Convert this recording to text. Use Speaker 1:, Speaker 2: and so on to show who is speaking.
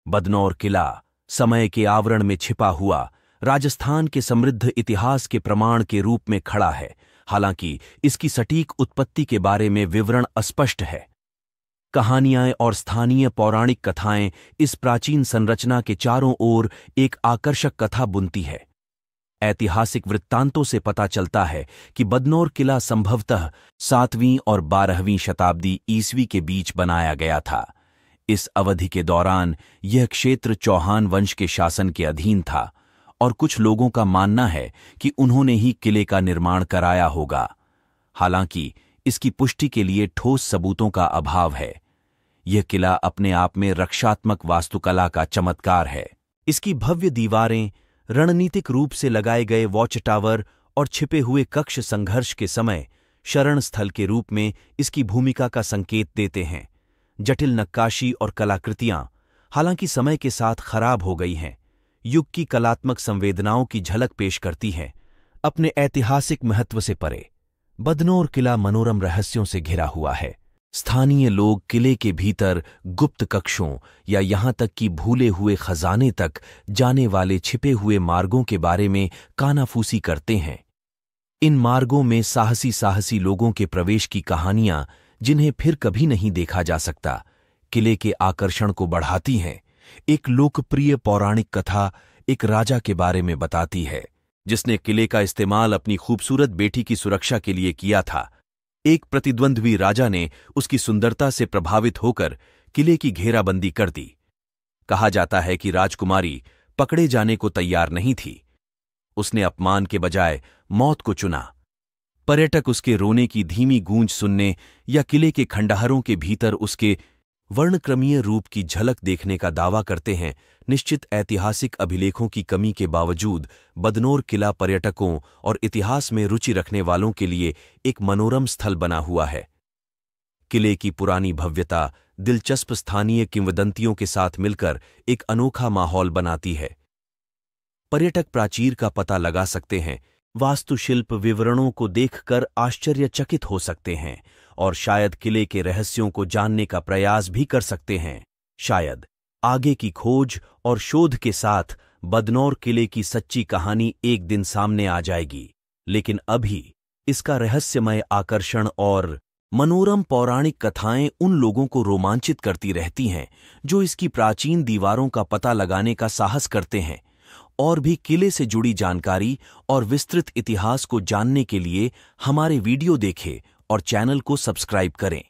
Speaker 1: बदनौर किला समय के आवरण में छिपा हुआ राजस्थान के समृद्ध इतिहास के प्रमाण के रूप में खड़ा है, हालांकि इसकी सटीक उत्पत्ति के बारे में विवरण अस्पष्ट है। कहानियां और स्थानीय पौराणिक कथाएं इस प्राचीन संरचना के चारों ओर एक आकर्षक कथा बुनती है। ऐतिहासिक वृत्तांतों से पता चलता है कि बदनौर किला संभवतः 7वीं और 12वीं शताब्दी ईस्वी के बीच बनाया गया था। इस अवधि के दौरान यह क्षेत्र चौहान वंश के शासन के अधीन था और कुछ लोगों का मानना है कि उन्होंने ही किले का निर्माण कराया होगा। हालांकि इसकी पुष्टि के लिए ठोस सबूतों का अभाव है। यह किला अपने आप में रक्षात्मक वास्तुकला का चमत्कार है। इसकी भव्य दीवारें, रणनीतिक रूप से लगाए गए वॉच टावर और छिपे हुए कक्ष संघर्ष के समय शरण स्थल के रूप में इसकी भूमिका का संकेत देते हैं। जटिल नक्काशी और कलाकृतियां हालांकि समय के साथ खराब हो गई हैं, युग की कलात्मक संवेदनाओं की झलक पेश करती हैं। अपने ऐतिहासिक महत्व से परे बदनौर किला मनोरम रहस्यों से घिरा हुआ है। स्थानीय लोग किले के भीतर गुप्त कक्षों या यहां तक कि भूले हुए खजाने तक जाने वाले छिपे हुए मार्गों के बारे में कानाफूसी करते हैं। इन मार्गों में साहसी लोगों के प्रवेश की कहानियां, जिन्हें फिर कभी नहीं देखा जा सकता, किले के आकर्षण को बढ़ाती हैं। एक लोकप्रिय पौराणिक कथा एक राजा के बारे में बताती है जिसने किले का इस्तेमाल अपनी खूबसूरत बेटी की सुरक्षा के लिए किया था। एक प्रतिद्वंद्वी राजा ने उसकी सुंदरता से प्रभावित होकर किले की घेराबंदी कर दी। कहा जाता है कि राजकुमारी पकड़े जाने को तैयार नहीं थी। उसने अपमान के बजाय मौत को चुना। पर्यटक उसके रोने की धीमी गूंज सुनने या किले के खंडहरों के भीतर उसके वर्णक्रमीय रूप की झलक देखने का दावा करते हैं। निश्चित ऐतिहासिक अभिलेखों की कमी के बावजूद बदनौर किला पर्यटकों और इतिहास में रुचि रखने वालों के लिए एक मनोरम स्थल बना हुआ है। किले की पुरानी भव्यता दिलचस्प स्थानीय किंवदंतियों के साथ मिलकर एक अनोखा माहौल बनाती है। पर्यटक प्राचीर का पता लगा सकते हैं, वास्तुशिल्प विवरणों को देखकर आश्चर्यचकित हो सकते हैं और शायद किले के रहस्यों को जानने का प्रयास भी कर सकते हैं। शायद आगे की खोज और शोध के साथ बदनौर किले की सच्ची कहानी एक दिन सामने आ जाएगी, लेकिन अभी इसका रहस्यमय आकर्षण और मनोरम पौराणिक कथाएं उन लोगों को रोमांचित करती रहती हैं जो इसकी प्राचीन दीवारों का पता लगाने का साहस करते हैं। और भी किले से जुड़ी जानकारी और विस्तृत इतिहास को जानने के लिए हमारे वीडियो देखें और चैनल को सब्सक्राइब करें।